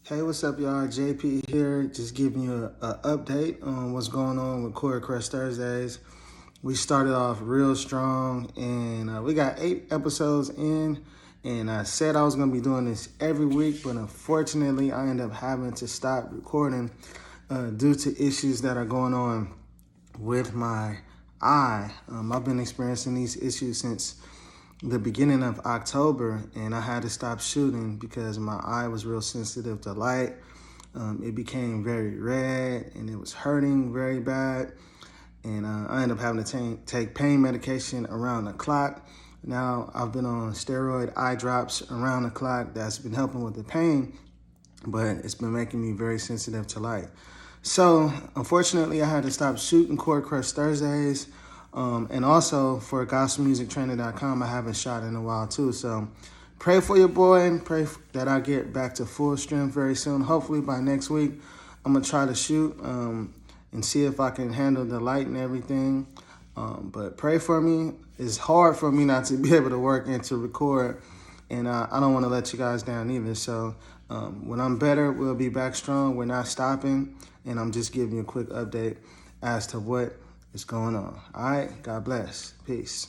Hey, what's up, y'all? JP here, just giving you an update on what's going on with Chord Thursdays. We started off real strong, and we got 8 episodes in, and I said I was going to be doing this every week, but unfortunately, I ended up having to stop recording due to issues that are going on with my eye. I've been experiencing these issues since the beginning of October, and I had to stop shooting because my eye was real sensitive to light. It became very red and it was hurting very bad. And I ended up having to take pain medication around the clock. Now I've been on steroid eye drops around the clock. That's been helping with the pain, but it's been making me very sensitive to light. So unfortunately, I had to stop shooting Chord Crush Thursdays. And also for gospelmusictrainer.com, I haven't shot in a while too. So pray for your boy and pray that I get back to full strength very soon. Hopefully by next week, I'm going to try to shoot and see if I can handle the light and everything. But pray for me. It's hard for me not to be able to work and to record. And I don't want to let you guys down either. So when I'm better, we'll be back strong. We're not stopping. And I'm just giving you a quick update as to what is going on. All right. God bless. Peace.